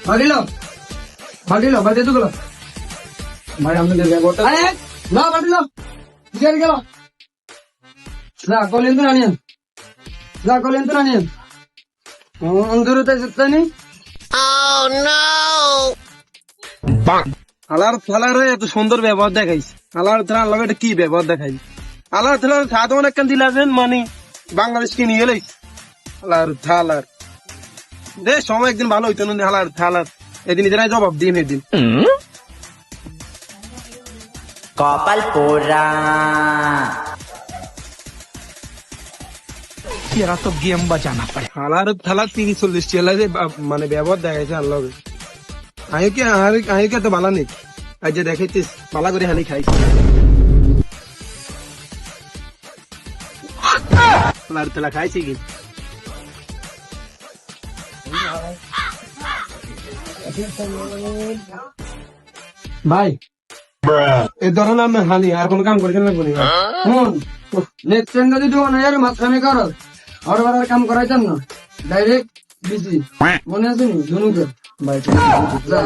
বাড়িল বাড়ি তো গেল ভাই আমাদের ব্যবহারটা না বাড়িল গেল যা কলেন তো আনিয়েন অন্ধরতে সত্তানি আলার থালার এত সুন্দর ব্যবহার দেখাইছে আলার থালার লগে এটা কি ব্যবহার দেখাইছে আলার থালার সাধারণ একখান দিলাছেন মানে বাংলাদেশকে নিয়ে এলাই আলার থালার দে সময় একদিন ভালো হইতো না আলার থালার এদিন নিজেরাই জবাব দিন এদিন কপাল পোড়া तेरा तो गेम बजाना पड़े। আলার থালা 30-40 চেলা যে মানে ব্যবহার দেখাইছে আল্লাহ আইকে তো ভালো নেই আজ যে দেখাইতিস পালা করে হানি খাইছি আলার থালা খাইছি কি ভাই এই ধরনের আমি হানি আর কোনো কাম করেছেন লাগবো না নেক্সট টাইম যদি দোকান আর মাঝখানে করো আর কাম করাইতাম না ডাইরেক্ট বিজি মনে আছে নি ধনুকে ভাই যা